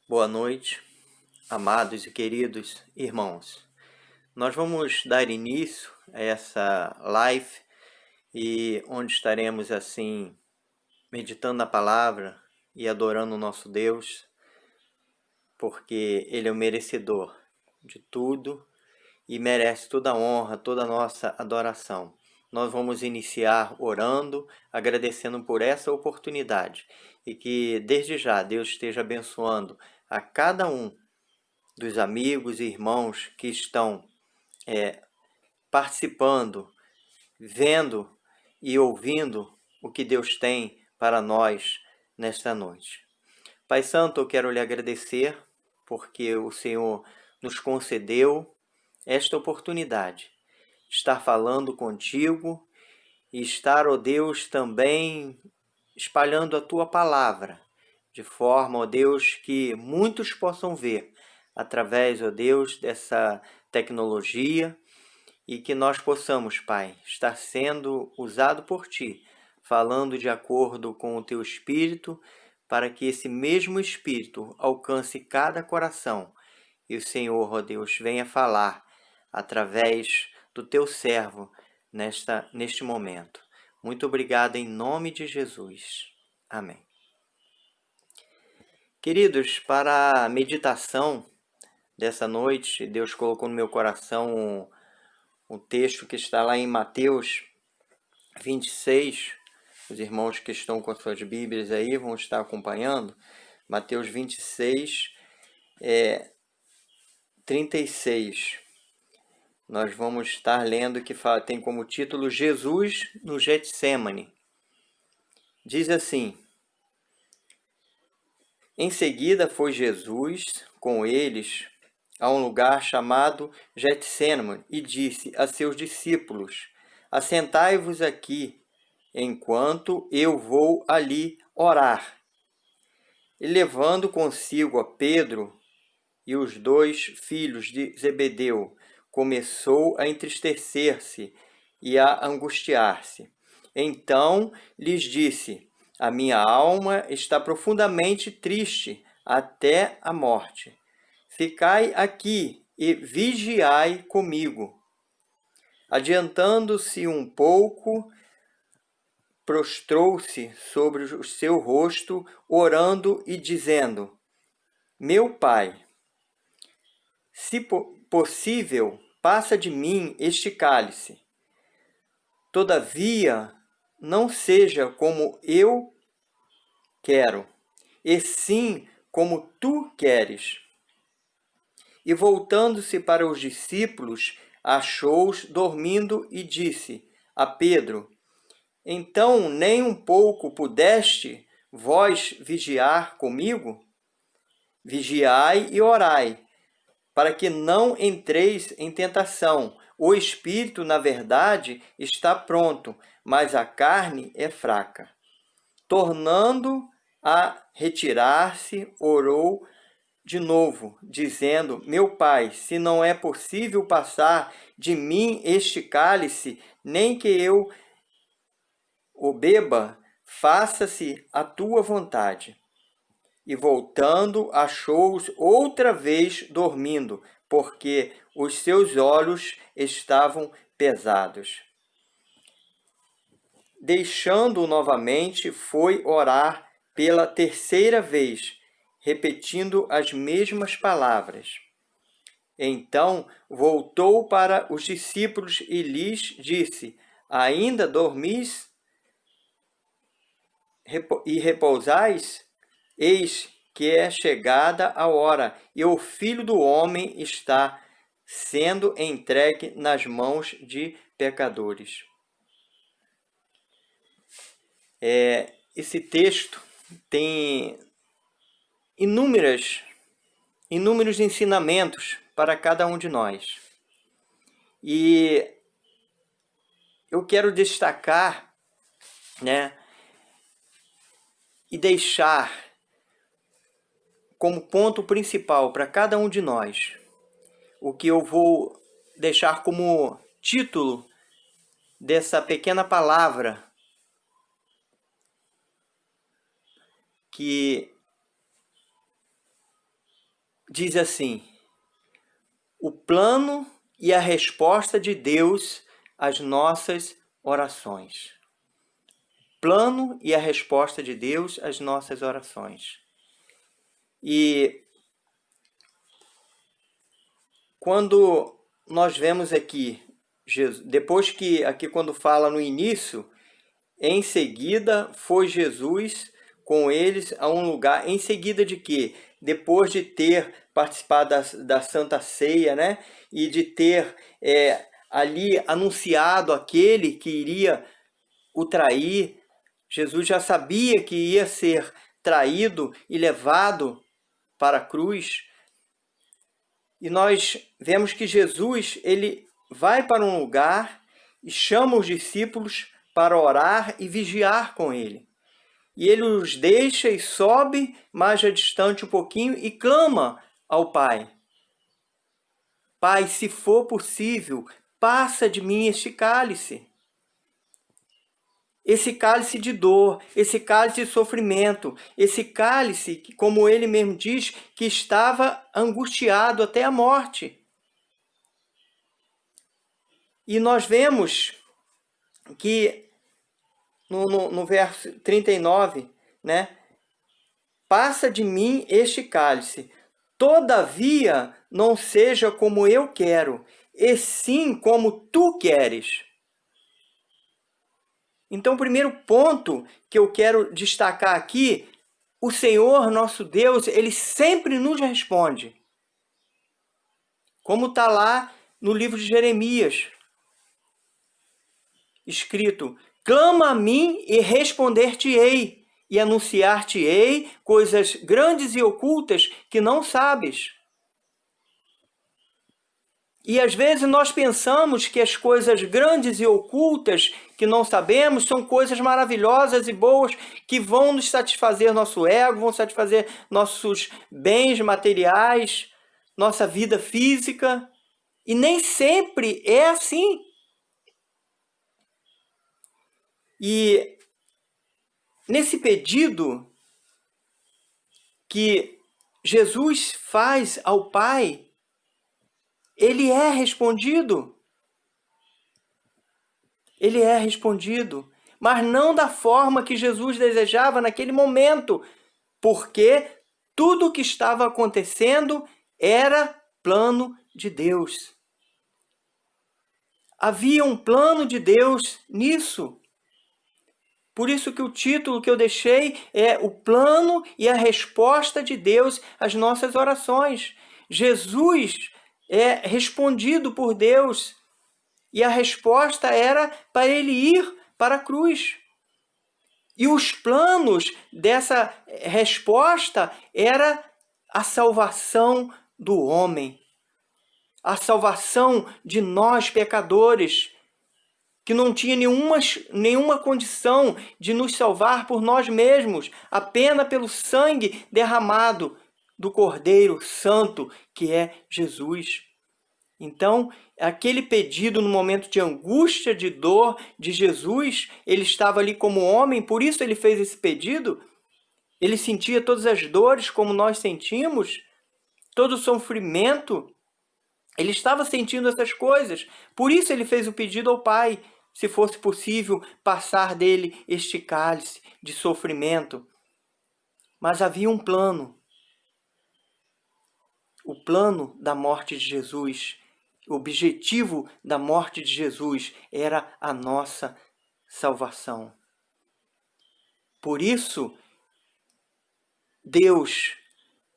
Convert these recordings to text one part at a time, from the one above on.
Boa noite, amados e queridos irmãos. Nós vamos dar início a essa live e onde estaremos assim meditando na palavra e adorando o nosso Deus, porque Ele é o merecedor de tudo e merece toda a honra, toda a nossa adoração. Nós vamos iniciar orando, agradecendo por essa oportunidade e que desde já Deus esteja abençoando a cada um dos amigos e irmãos que estão participando, vendo e ouvindo o que Deus tem para nós nesta noite. Pai Santo, eu quero lhe agradecer porque o Senhor nos concedeu esta oportunidade de estar falando contigo e estar, ó Deus, também espalhando a tua palavra, de forma, ó Deus, que muitos possam ver através, ó Deus, dessa tecnologia e que nós possamos, Pai, estar sendo usado por Ti, falando de acordo com o Teu Espírito, para que esse mesmo Espírito alcance cada coração e o Senhor, ó Deus, venha falar através do Teu servo neste momento. Muito obrigado em nome de Jesus. Amém. Queridos, para a meditação dessa noite, Deus colocou no meu coração um texto que está lá em Mateus 26. Os irmãos que estão com as suas Bíblias aí vão estar acompanhando. Mateus 26, 36. Nós vamos estar lendo que tem como título Jesus no Getsêmani. Diz assim: Em seguida foi Jesus com eles a um lugar chamado Getsêmani e disse a seus discípulos: Assentai-vos aqui, enquanto eu vou ali orar. E levando consigo a Pedro e os 2 filhos de Zebedeu, começou a entristecer-se e a angustiar-se. Então lhes disse: A minha alma está profundamente triste até a morte. Ficai aqui e vigiai comigo. Adiantando-se um pouco, prostrou-se sobre o seu rosto, orando e dizendo: Meu pai, se possível, passa de mim este cálice. Todavia, não seja como eu quero, e sim como tu queres. E voltando-se para os discípulos, achou-os dormindo e disse a Pedro: Então nem um pouco pudeste vós vigiar comigo? Vigiai e orai, para que não entreis em tentação. O espírito, na verdade, está pronto, mas a carne é fraca. Tornando a retirar-se, orou de novo, dizendo: Meu pai, se não é possível passar de mim este cálice, nem que eu o beba, faça-se a tua vontade. E voltando, achou-os outra vez dormindo, porque os seus olhos estavam pesados. Deixando-o novamente, foi orar pela terceira vez, repetindo as mesmas palavras. Então voltou para os discípulos e lhes disse: Ainda dormis e repousais? Eis que é chegada a hora, e o Filho do Homem está sendo entregue nas mãos de pecadores. Esse texto tem inúmeros ensinamentos para cada um de nós. E eu quero destacar, e deixar como ponto principal para cada um de nós o que eu vou deixar como título dessa pequena palavra que diz assim: o plano e a resposta de Deus às nossas orações. Plano e a resposta de Deus às nossas orações. E quando nós vemos aqui, depois que aqui quando fala no início, em seguida foi Jesus com eles a um lugar. Em seguida de quê? Depois de ter participado da Santa Ceia, né? E de ter ali anunciado aquele que iria o trair. Jesus já sabia que ia ser traído e levado para a cruz. E nós vemos que Jesus, ele vai para um lugar e chama os discípulos para orar e vigiar com ele. E ele os deixa e sobe mais distante um pouquinho e clama ao Pai: Pai, se for possível, passa de mim este cálice. Esse cálice de dor, esse cálice de sofrimento, esse cálice, como ele mesmo diz, que estava angustiado até a morte. E nós vemos que no verso 39, né? Passa de mim este cálice, todavia não seja como eu quero, e sim como tu queres. Então, o primeiro ponto que eu quero destacar aqui, o Senhor, nosso Deus, ele sempre nos responde. Como está lá no livro de Jeremias, escrito: clama a mim e responder-te-ei, e anunciar-te-ei coisas grandes e ocultas que não sabes. E às vezes nós pensamos que as coisas grandes e ocultas que não sabemos são coisas maravilhosas e boas que vão nos satisfazer nosso ego, vão satisfazer nossos bens materiais, nossa vida física. E nem sempre é assim. E nesse pedido que Jesus faz ao Pai, ele é respondido. Ele é respondido, mas não da forma que Jesus desejava naquele momento, porque tudo o que estava acontecendo era plano de Deus. Havia um plano de Deus nisso. Por isso que o título que eu deixei é o plano e a resposta de Deus às nossas orações. Jesus é respondido por Deus e a resposta era para ele ir para a cruz. E os planos dessa resposta era a salvação do homem, a salvação de nós pecadores, que não tinha nenhuma condição de nos salvar por nós mesmos, apenas pelo sangue derramado do Cordeiro Santo, que é Jesus. Então, aquele pedido no momento de angústia, de dor de Jesus, ele estava ali como homem, por isso ele fez esse pedido. Ele sentia todas as dores como nós sentimos, todo o sofrimento. Ele estava sentindo essas coisas, por isso ele fez o pedido ao Pai, se fosse possível passar dele este cálice de sofrimento. Mas havia um plano. O plano da morte de Jesus, o objetivo da morte de Jesus era a nossa salvação. Por isso, Deus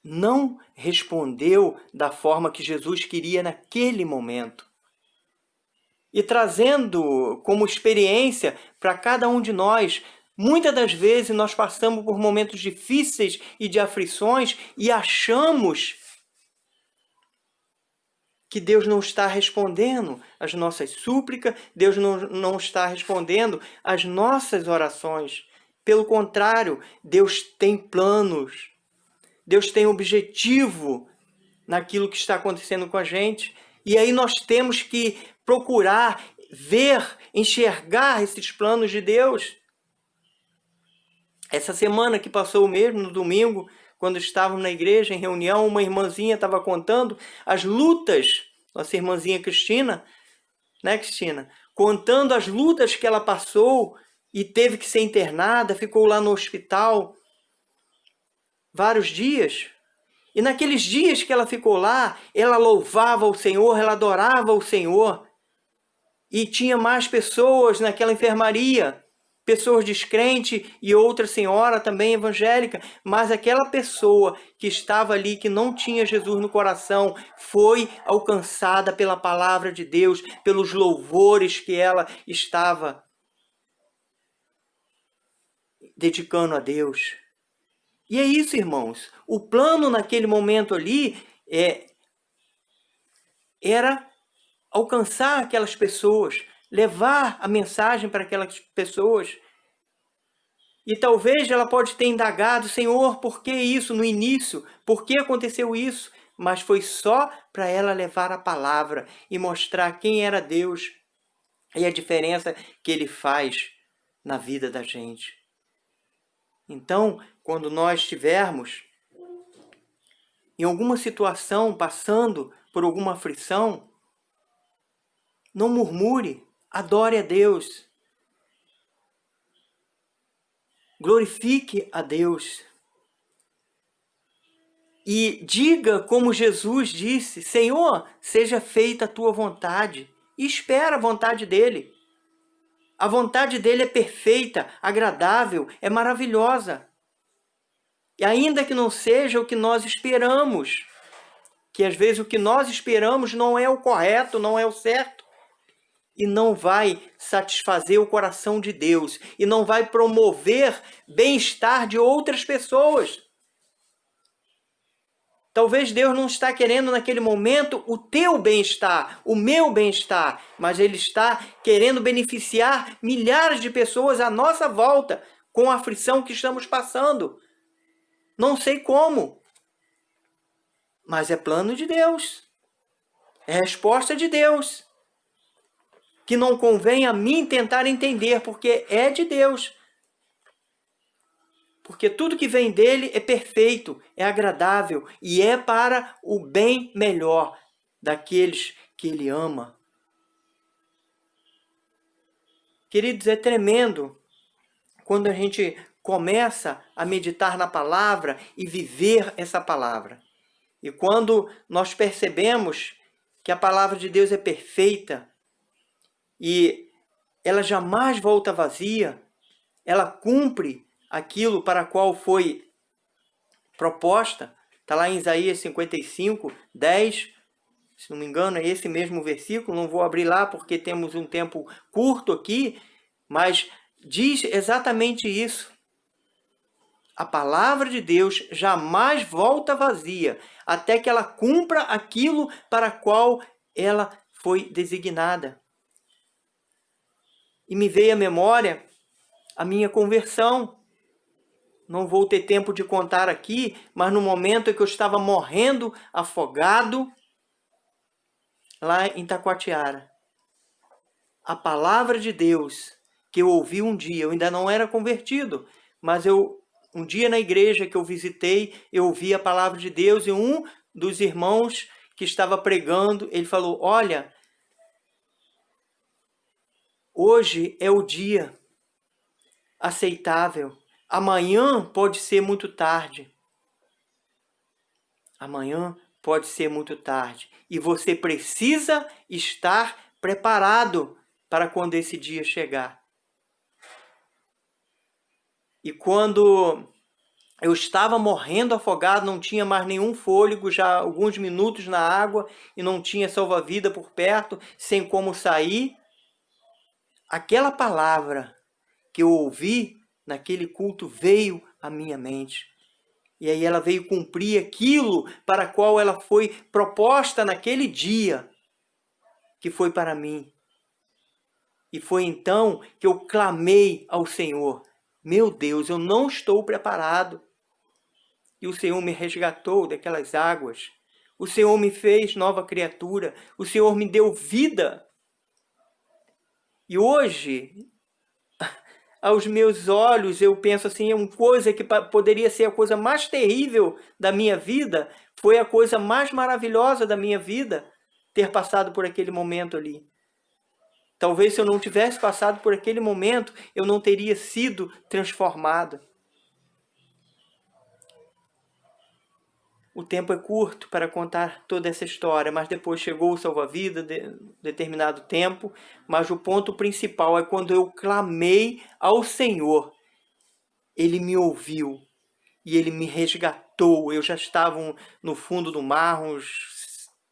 não respondeu da forma que Jesus queria naquele momento. E trazendo como experiência para cada um de nós, muitas das vezes nós passamos por momentos difíceis e de aflições e achamos que Deus não está respondendo às nossas súplicas, Deus não está respondendo às nossas orações. Pelo contrário, Deus tem planos, Deus tem objetivo naquilo que está acontecendo com a gente. E aí nós temos que procurar ver, enxergar esses planos de Deus. Essa semana que passou mesmo, no domingo, quando estávamos na igreja, em reunião, uma irmãzinha estava contando as lutas, nossa irmãzinha Cristina, né, Cristina? Contando as lutas que ela passou e teve que ser internada, ficou lá no hospital vários dias. E naqueles dias que ela ficou lá, ela louvava o Senhor, ela adorava o Senhor. E tinha mais pessoas naquela enfermaria, pessoas descrentes e outra senhora também evangélica, mas aquela pessoa que estava ali, que não tinha Jesus no coração, foi alcançada pela palavra de Deus, pelos louvores que ela estava dedicando a Deus. E é isso, irmãos. O plano naquele momento ali era alcançar aquelas pessoas, levar a mensagem para aquelas pessoas. E talvez ela pode ter indagado, Senhor, por que isso no início? Por que aconteceu isso? Mas foi só para ela levar a palavra e mostrar quem era Deus e a diferença que Ele faz na vida da gente. Então, quando nós estivermos em alguma situação, passando por alguma aflição, não murmure, adore a Deus. Glorifique a Deus. E diga como Jesus disse, Senhor, seja feita a tua vontade. E espera a vontade dele. A vontade dele é perfeita, agradável, é maravilhosa. E ainda que não seja o que nós esperamos, que às vezes o que nós esperamos não é o correto, não é o certo, e não vai satisfazer o coração de Deus, e não vai promover bem-estar de outras pessoas. Talvez Deus não está querendo naquele momento o teu bem-estar, o meu bem-estar, mas Ele está querendo beneficiar milhares de pessoas à nossa volta com a aflição que estamos passando. Não sei como, mas é plano de Deus, é resposta de Deus, que não convém a mim tentar entender, porque é de Deus. Porque tudo que vem dele é perfeito, é agradável e é para o bem melhor daqueles que ele ama. Queridos, é tremendo quando a gente começa a meditar na palavra e viver essa palavra. E quando nós percebemos que a palavra de Deus é perfeita e ela jamais volta vazia, ela cumpre aquilo para a qual foi proposta, está lá em Isaías 55, 10, se não me engano, é esse mesmo versículo, não vou abrir lá porque temos um tempo curto aqui, mas diz exatamente isso. A palavra de Deus jamais volta vazia, até que ela cumpra aquilo para qual ela foi designada. E me veio à memória a minha conversão. Não vou ter tempo de contar aqui, mas no momento em que eu estava morrendo afogado, lá em Taquatiara, a palavra de Deus que eu ouvi um dia, eu ainda não era convertido, mas um dia na igreja que eu visitei, eu ouvi a palavra de Deus e um dos irmãos que estava pregando, ele falou, olha, hoje é o dia aceitável, amanhã pode ser muito tarde. Amanhã pode ser muito tarde. E você precisa estar preparado para quando esse dia chegar. E quando eu estava morrendo afogado, não tinha mais nenhum fôlego, já alguns minutos na água, e não tinha salva-vida por perto, sem como sair, aquela palavra que eu ouvi naquele culto veio à minha mente. E aí ela veio cumprir aquilo para qual ela foi proposta naquele dia, que foi para mim. E foi então que eu clamei ao Senhor. Meu Deus, eu não estou preparado. E o Senhor me resgatou daquelas águas. O Senhor me fez nova criatura. O Senhor me deu vida. E hoje, aos meus olhos, eu penso assim, uma coisa que poderia ser a coisa mais terrível da minha vida, foi a coisa mais maravilhosa da minha vida, ter passado por aquele momento ali. Talvez se eu não tivesse passado por aquele momento, eu não teria sido transformado. O tempo é curto para contar toda essa história, mas depois chegou o salva-vida, determinado tempo. Mas o ponto principal é quando eu clamei ao Senhor. Ele me ouviu e Ele me resgatou. Eu já estava no fundo do mar, uns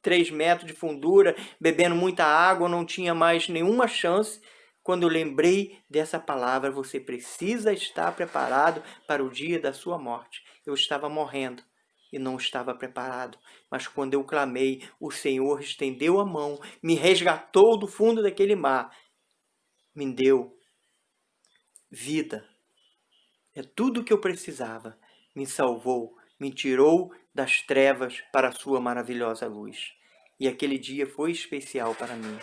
3 metros de fundura, bebendo muita água, não tinha mais nenhuma chance. Quando eu lembrei dessa palavra, você precisa estar preparado para o dia da sua morte. Eu estava morrendo e não estava preparado. Mas quando eu clamei, o Senhor estendeu a mão, me resgatou do fundo daquele mar, me deu vida. É tudo o que eu precisava. Me salvou, me tirou das trevas para a sua maravilhosa luz. E aquele dia foi especial para mim.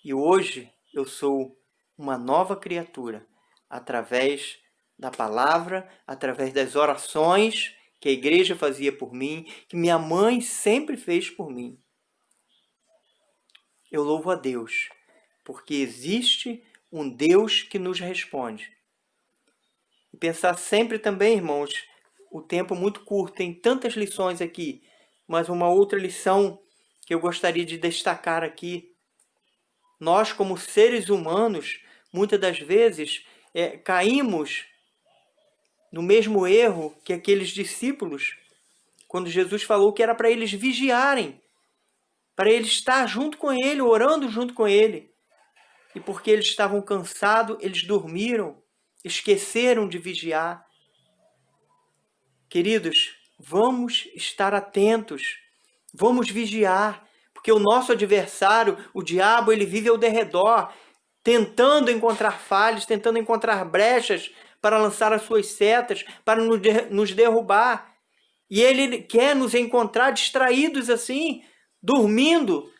E hoje eu sou uma nova criatura, através da palavra, através das orações que a igreja fazia por mim, que minha mãe sempre fez por mim. Eu louvo a Deus, porque existe um Deus que nos responde. E pensar sempre também, irmãos, o tempo muito curto, tem tantas lições aqui, mas uma outra lição que eu gostaria de destacar aqui. Nós, como seres humanos, muitas das vezes caímos no mesmo erro que aqueles discípulos, quando Jesus falou que era para eles vigiarem, para eles estar junto com Ele, orando junto com Ele. E porque eles estavam cansados, eles dormiram, esqueceram de vigiar. Queridos, vamos estar atentos, vamos vigiar, porque o nosso adversário, o diabo, ele vive ao derredor, tentando encontrar falhas, tentando encontrar brechas para lançar as suas setas, para nos derrubar. E ele quer nos encontrar distraídos assim, dormindo,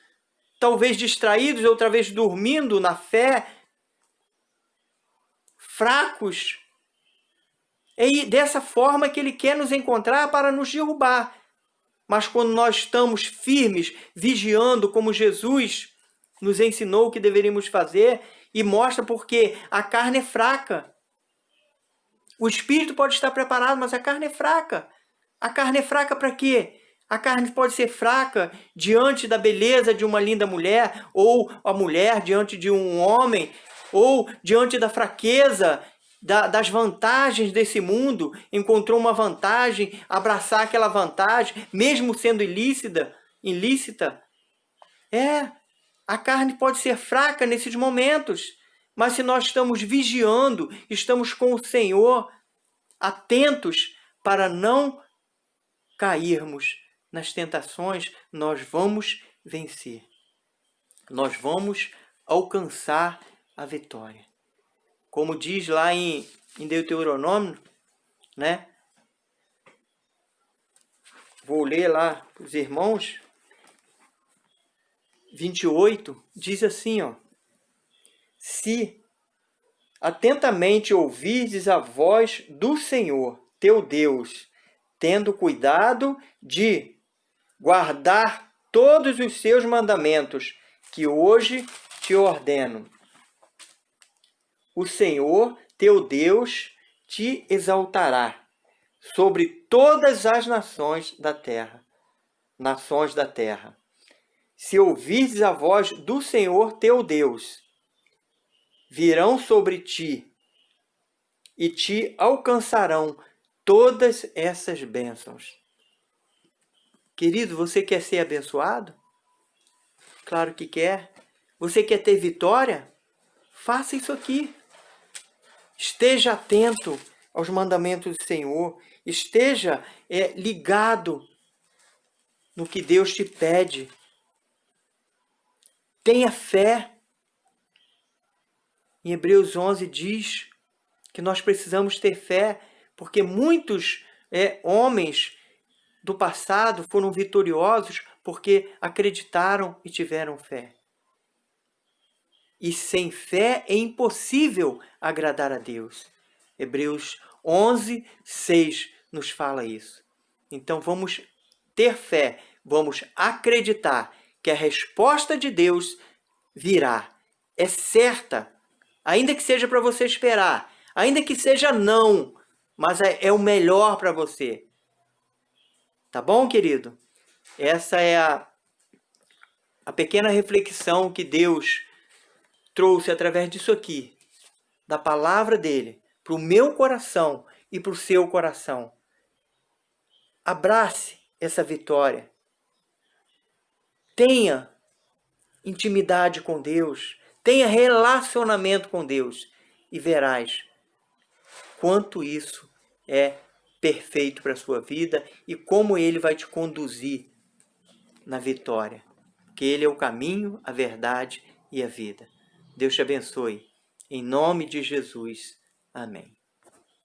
talvez distraídos, outra vez dormindo na fé, fracos. É dessa forma que ele quer nos encontrar para nos derrubar. Mas quando nós estamos firmes, vigiando como Jesus nos ensinou o que deveríamos fazer, e mostra porque a carne é fraca. O espírito pode estar preparado, mas a carne é fraca. A carne é fraca para quê? A carne pode ser fraca diante da beleza de uma linda mulher, ou a mulher diante de um homem, ou diante da fraqueza, das vantagens desse mundo. Encontrou uma vantagem, abraçar aquela vantagem, mesmo sendo ilícita. A carne pode ser fraca nesses momentos, mas se nós estamos vigiando, estamos com o Senhor, atentos para não cairmos nas tentações, nós vamos vencer. Nós vamos alcançar a vitória. Como diz lá em Deuteronômio, né? Vou ler lá para os irmãos. 28 diz assim, ó: se atentamente ouvirdes a voz do Senhor, teu Deus, tendo cuidado de guardar todos os seus mandamentos, que hoje te ordeno, o Senhor, teu Deus, te exaltará sobre todas as nações da terra. Se ouvirdes a voz do Senhor teu Deus, virão sobre ti e te alcançarão todas essas bênçãos. Querido, você quer ser abençoado? Claro que quer. Você quer ter vitória? Faça isso aqui. Esteja atento aos mandamentos do Senhor. Esteja ligado no que Deus te pede. Tenha fé. Em Hebreus 11 diz que nós precisamos ter fé, porque muitos homens do passado foram vitoriosos porque acreditaram e tiveram fé. e sem fé é impossível agradar a Deus. Hebreus 11, 6 nos fala isso. Então vamos ter fé, vamos acreditar que a resposta de Deus virá. É certa, ainda que seja para você esperar, ainda que seja não, mas é o melhor para você. Tá bom, querido? Essa é a pequena reflexão que Deus trouxe através disso aqui, da palavra dele, para o meu coração e para o seu coração. Abrace essa vitória. Tenha intimidade com Deus. Tenha relacionamento com Deus. E verás quanto isso é perfeito para a sua vida e como Ele vai te conduzir na vitória. Porque Ele é o caminho, a verdade e a vida. Deus te abençoe. Em nome de Jesus. Amém.